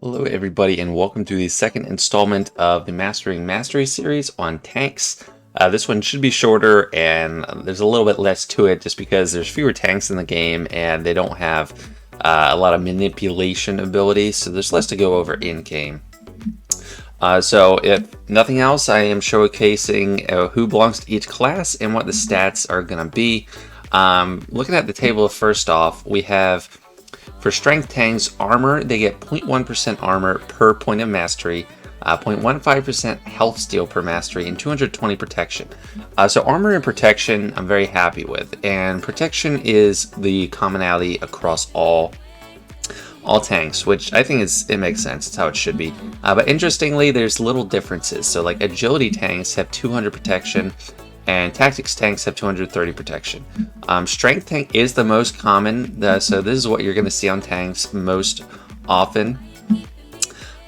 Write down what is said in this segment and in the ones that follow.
Hello, everybody, and welcome to the second installment of the Mastering Mastery series on tanks. This one should be shorter, and there's a little bit less to it just because there's fewer tanks in the game, and they don't have a lot of manipulation abilities, so there's less to go over in-game. So if nothing else, I am showcasing who belongs to each class and what the stats are going to be. Looking at the table, first off, we have for strength tanks, armor, they get 0.1% armor per point of mastery, 0.15% health steal per mastery, and 220 protection. So armor and protection I'm very happy with, and protection is the commonality across all tanks, which I think it makes sense. It's how it should be. But interestingly, there's little differences. So like agility tanks have 200 protection, and tactics tanks have 230 protection. Strength tank is the most common, so this is what you're going to see on tanks most often.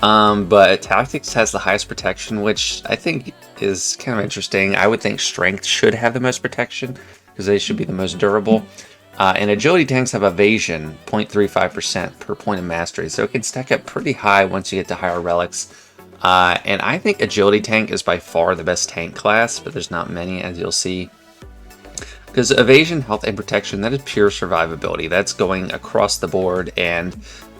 But tactics has the highest protection, which I think is kind of interesting. I would think strength should have the most protection because they should be the most durable. And agility tanks have evasion, 0.35% per point of mastery, so it can stack up pretty high once you get to higher relics. And I think agility tank is by far the best tank class, but there's not many, as you'll see. Because evasion, health, and protection, that is pure survivability. That's going across the board, and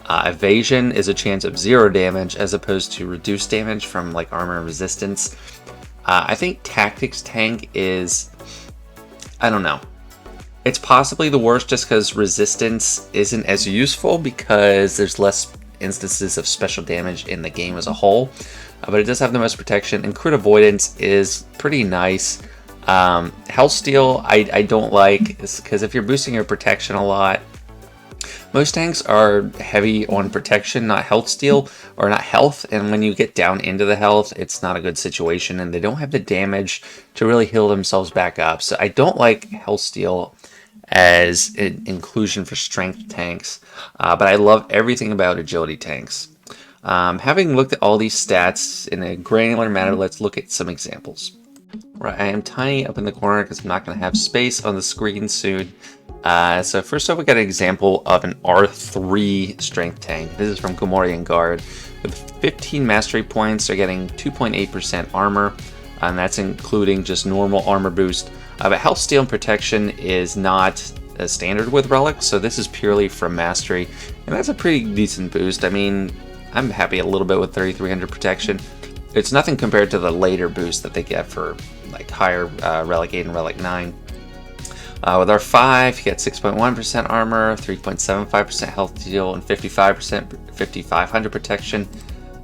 evasion is a chance of 0 damage as opposed to reduced damage from like armor and resistance. I think tactics tank is, I don't know. It's possibly the worst just because resistance isn't as useful because there's less instances of special damage in the game as a whole, but it does have the most protection, and crit avoidance is pretty nice. Health steal I don't like, because if you're boosting your protection a lot, most tanks are heavy on protection, not health steal, or not health, and when you get down into the health, it's not a good situation, and they don't have the damage to really heal themselves back up. So I don't like health steal as an inclusion for strength tanks, but I love everything about agility tanks. Having looked at all these stats in a granular manner, let's look at some examples. Right, I am tiny up in the corner because I'm not going to have space on the screen soon. So first off, we got an example of an R3 strength tank. This is from Gamorrean Guard. With 15 mastery points, they're getting 2.8% armor, and that's including just normal armor boost. But health steal and protection is not a standard with relics, so this is purely from mastery, and that's a pretty decent boost. I mean, I'm happy a little bit with 3300 protection. It's nothing compared to the later boost that they get for like higher relic 8 and relic 9. With R5, you get 6.1% armor, 3.75% health steal, and 5500 protection.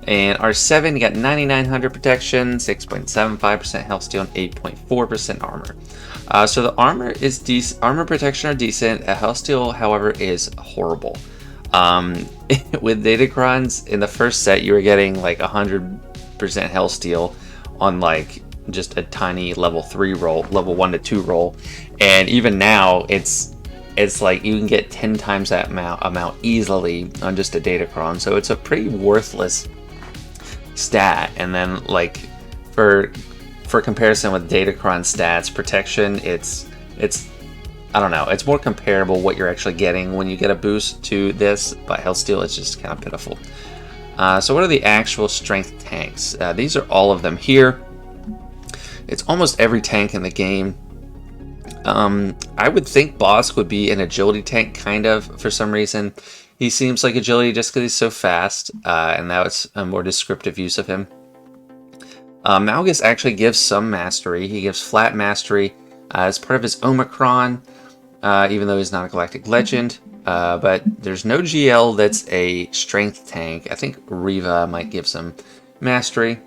And R7, you got 9900 protection, 6.75% health steal, and 8.4% armor. So the armor is decent. Armor protection are decent. Health steal, however, is horrible. With Datacrons in the first set, you were getting like 100% health steal on like just a tiny level 3 roll, level 1 to 2 roll, and even now it's like you can get 10 times that amount easily on just a Datacron. So it's a pretty worthless stat. And then like for comparison with Datacron stats, protection, it's I don't know, it's more comparable what you're actually getting when you get a boost to this, but health steal is just kind of pitiful. So what are the actual strength tanks? These are all of them here. It's almost every tank in the game. I would think Bosk would be an agility tank, kind of, for some reason. He seems like agility just because he's so fast, and that's a more descriptive use of him. Malgus actually gives some mastery. He gives flat mastery as part of his Omicron, even though he's not a Galactic Legend. But there's no GL that's a strength tank. I think Riva might give some mastery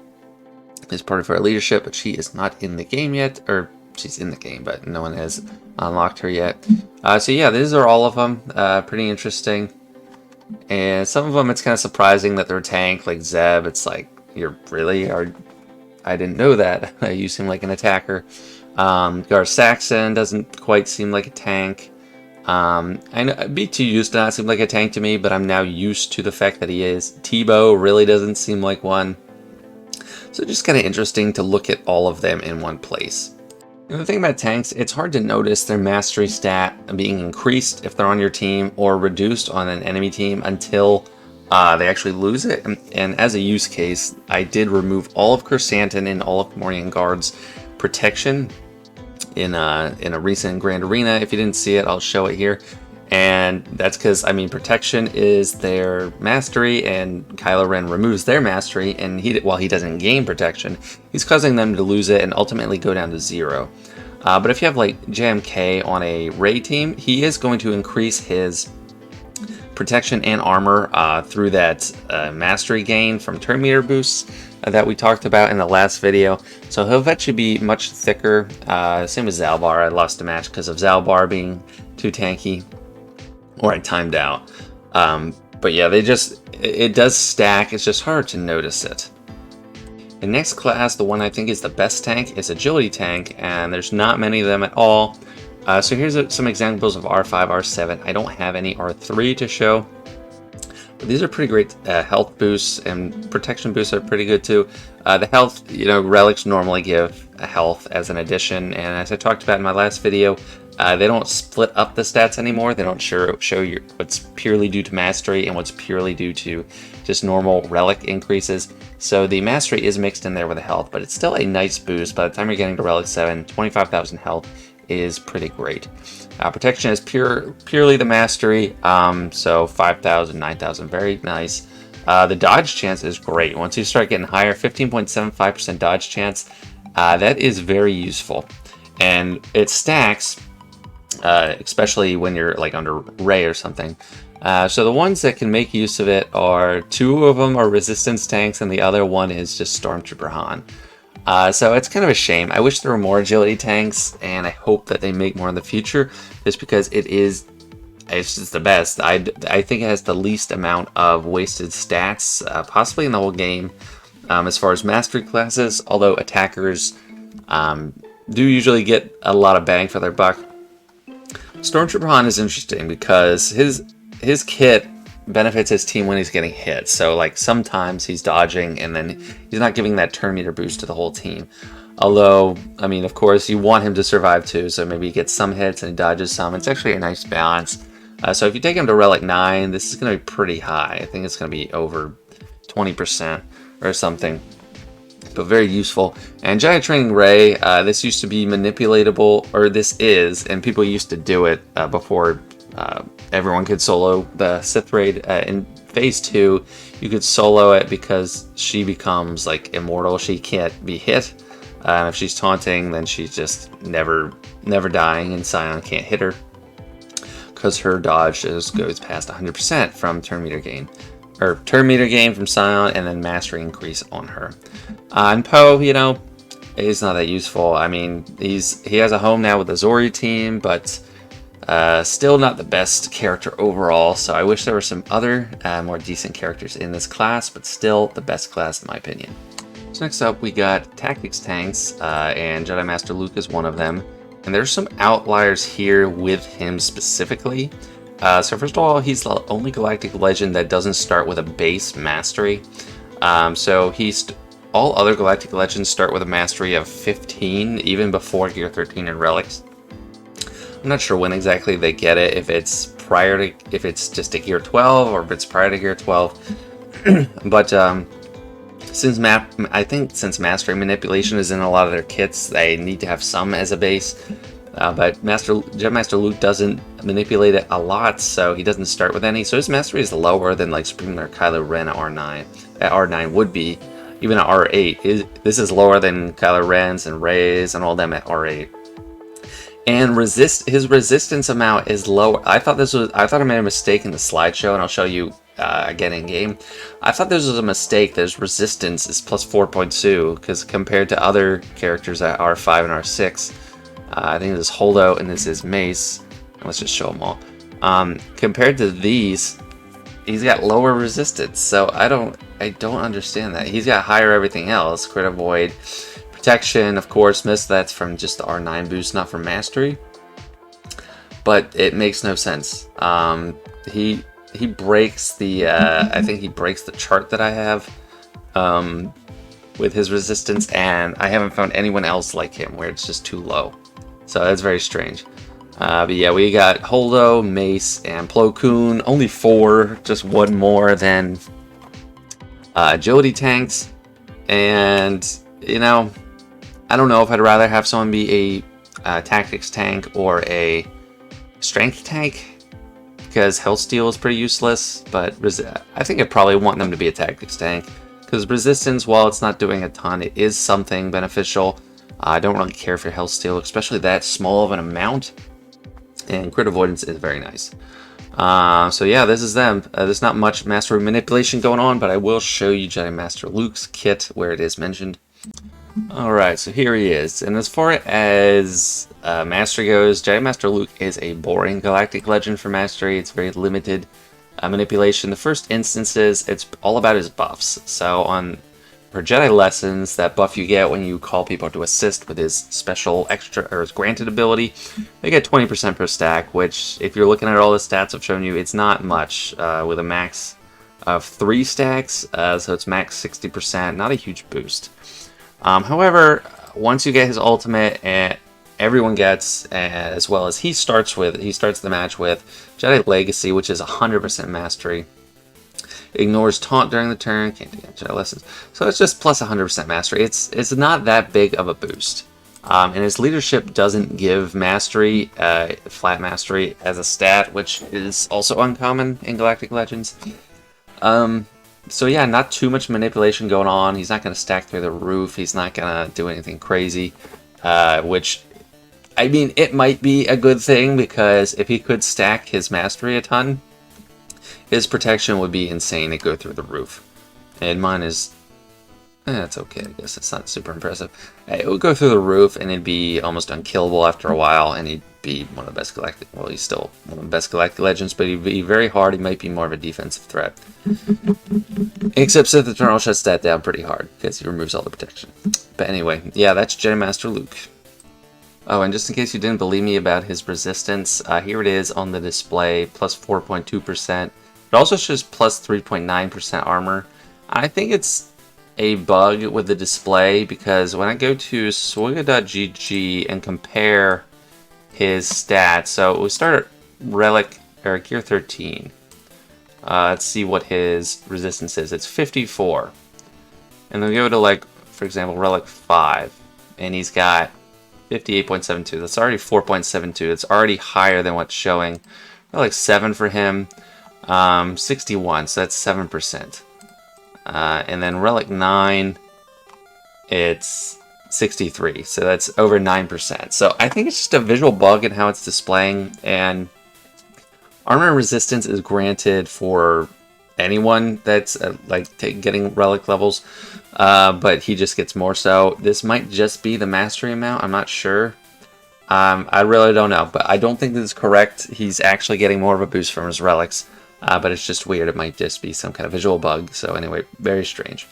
as part of her leadership, but she is not in the game yet, or she's in the game, but no one has unlocked her yet. So yeah, these are all of them. Pretty interesting. And some of them, it's kind of surprising that they're a tank, like Zeb. It's like, you're really, I didn't know that. You seem like an attacker. Gar Saxon doesn't quite seem like a tank. I know B2 used to not seem like a tank to me, but I'm now used to the fact that he is. Tebow really doesn't seem like one. So just kind of interesting to look at all of them in one place. And the thing about tanks, it's hard to notice their mastery stat being increased if they're on your team or reduced on an enemy team until they actually lose it. And as a use case, I did remove all of Chrysanthemum and all of Morian Guard's protection in a recent Grand Arena. If you didn't see it, I'll show it here. And that's because, I mean, protection is their mastery, and Kylo Ren removes their mastery, and while he doesn't gain protection, he's causing them to lose it and ultimately go down to 0. But if you have like JMK on a Rey team, he is going to increase his protection and armor through that mastery gain from turn meter boosts that we talked about in the last video. So he'll eventually be much thicker. Same with Zalbar. I lost a match because of Zalbar being too tanky, or I timed out. But yeah, it does stack. It's just hard to notice it. The next class, the one I think is the best tank, is Agility Tank, and there's not many of them at all. So here's some examples of R5, R7. I don't have any R3 to show, but these are pretty great health boosts, and protection boosts are pretty good too. The health, relics normally give a health as an addition, and as I talked about in my last video, they don't split up the stats anymore. They don't show you what's purely due to mastery and what's purely due to just normal relic increases. So the mastery is mixed in there with the health, but it's still a nice boost. By the time you're getting to relic 7, 25,000 health is pretty great. Protection is purely the mastery, so 5,000, 9,000, very nice. The dodge chance is great. Once you start getting higher, 15.75% dodge chance, that is very useful. And it stacks, especially when you're like under Rey or something. So the ones that can make use of it are, 2 of them are resistance tanks, and the other one is just Stormtrooper Han. So it's kind of a shame. I wish there were more agility tanks, and I hope that they make more in the future, just because it's just the best. I think it has the least amount of wasted stats, possibly in the whole game, as far as mastery classes, although attackers do usually get a lot of bang for their buck. Stormtrooper Han is interesting because his kit benefits his team when he's getting hit. So like sometimes he's dodging and then he's not giving that turn meter boost to the whole team. Although, I mean, of course, you want him to survive too, so maybe he gets some hits and he dodges some. It's actually a nice balance. So if you take him to Relic 9, this is going to be pretty high. I think it's going to be over 20% or something. But very useful. And Giant Training Rey, this used to be manipulatable, or this is, and people used to do it before everyone could solo the Sith Raid. In Phase 2, you could solo it because she becomes like immortal. She can't be hit. If she's taunting, then she's just never dying, and Scion can't hit her because her dodge just goes past 100% from turn meter gain. Or turn meter gain from Scion, and then mastery increase on her. And Poe, is not that useful. I mean, he has a home now with the Zori team, but still not the best character overall. So I wish there were some other more decent characters in this class, but still the best class in my opinion. So next up, we got Tactics Tanks, and Jedi Master Luke is one of them. And there's some outliers here with him specifically. So first of all, he's the only Galactic Legend that doesn't start with a base mastery. So all other Galactic Legends start with a mastery of 15, even before Gear 13 and Relics. I'm not sure when exactly they get it, if it's just at Gear 12 or if it's prior to Gear 12. But I think since Mastery Manipulation is in a lot of their kits, they need to have some as a base. But Jedi Master Luke doesn't manipulate it a lot, so he doesn't start with any. So his mastery is lower than like Supreme Lord Kylo Ren at R9. At R9 would be, even at R8. This is lower than Kylo Ren's and Rey's and all them at R8. And his resistance amount is lower. I thought I made a mistake in the slideshow, and I'll show you again in game. I thought this was a mistake. His resistance is plus 4.2, because compared to other characters at R5 and R6. I think this is Holdo and this is Mace. Let's just show them all. Compared to these, he's got lower resistance. So I don't understand that. He's got higher everything else. Crit Avoid, Protection, of course. Miss, that's from just the R9 boost, not from Mastery. But it makes no sense. He breaks the I think he breaks the chart that I have with his resistance, and I haven't found anyone else like him where it's just too low. So that's very strange. But yeah, we got Holdo, Mace, and Plo Koon. Only 4, just one more than agility tanks. And, you know, I don't know if I'd rather have someone be a tactics tank or a strength tank, because health steal is pretty useless, but I think I'd probably want them to be a tactics tank, because resistance, while it's not doing a ton, it is something beneficial. I don't really care for health steal, especially that small of an amount, and crit avoidance is very nice. So yeah, this is them. There's not much mastery manipulation going on, but I will show you Jedi Master Luke's kit where it is mentioned. Alright, so here he is, and as far as Mastery goes, Jedi Master Luke is a boring galactic legend for Mastery. It's very limited manipulation. The first instances, it's all about his buffs. So for Jedi Lessons, that buff you get when you call people to assist with his special extra, or his granted ability, they get 20% per stack, which, if you're looking at all the stats I've shown you, it's not much, with a max of 3 stacks, so it's max 60%, not a huge boost. However, once you get his ultimate, and everyone gets, as well as he starts the match with Jedi Legacy, which is 100% mastery. Ignores taunt during the turn, can't do Jedi Lessons. So it's just plus 100% mastery. It's not that big of a boost. And his leadership doesn't give mastery, flat mastery, as a stat, which is also uncommon in Galactic Legends. So yeah, not too much manipulation going on. He's not going to stack through the roof. He's not going to do anything crazy. Which, I mean, it might be a good thing, because if he could stack his mastery a ton, his protection would be insane. It'd go through the roof. And mine is... it's okay, I guess. It's not super impressive. It would go through the roof, and it'd be almost unkillable after a while, and he'd be one of the best Galactic... Well, he's still one of the best Galactic Legends, but he'd be very hard. He might be more of a defensive threat. Except Sith Eternal shuts that down pretty hard, because he removes all the protection. But anyway, yeah, that's Jedi Master Luke. Oh, and just in case you didn't believe me about his resistance, here it is on the display, plus 4.2%. It also shows plus 3.9% armor. I think it's a bug with the display, because when I go to Swiga.gg and compare his stats, so we start at Relic, or Gear 13. Let's see what his resistance is. It's 54. And then we go to, like, for example, Relic 5, and he's got 58.72. That's already 4.72. It's already higher than what's showing. Relic 7 for him, 61, so that's 7%. And then Relic 9, it's 63, so that's over 9%. So I think it's just a visual bug in how it's displaying, and armor resistance is granted for anyone that's getting relic levels, but he just gets more so. This might just be the mastery amount, I'm not sure. I really don't know, but I don't think this is correct. He's actually getting more of a boost from his relics, but it's just weird. It might just be some kind of visual bug. So anyway, very strange.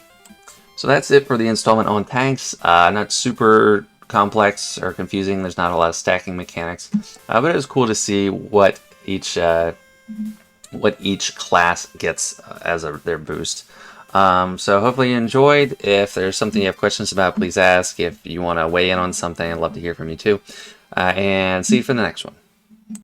So that's it for the installment on tanks. Not super complex or confusing. There's not a lot of stacking mechanics, but it was cool to see what each class gets as their boost. So hopefully you enjoyed. If there's something you have questions about, please ask. If you want to weigh in on something, I'd love to hear from you too. And see you for the next one.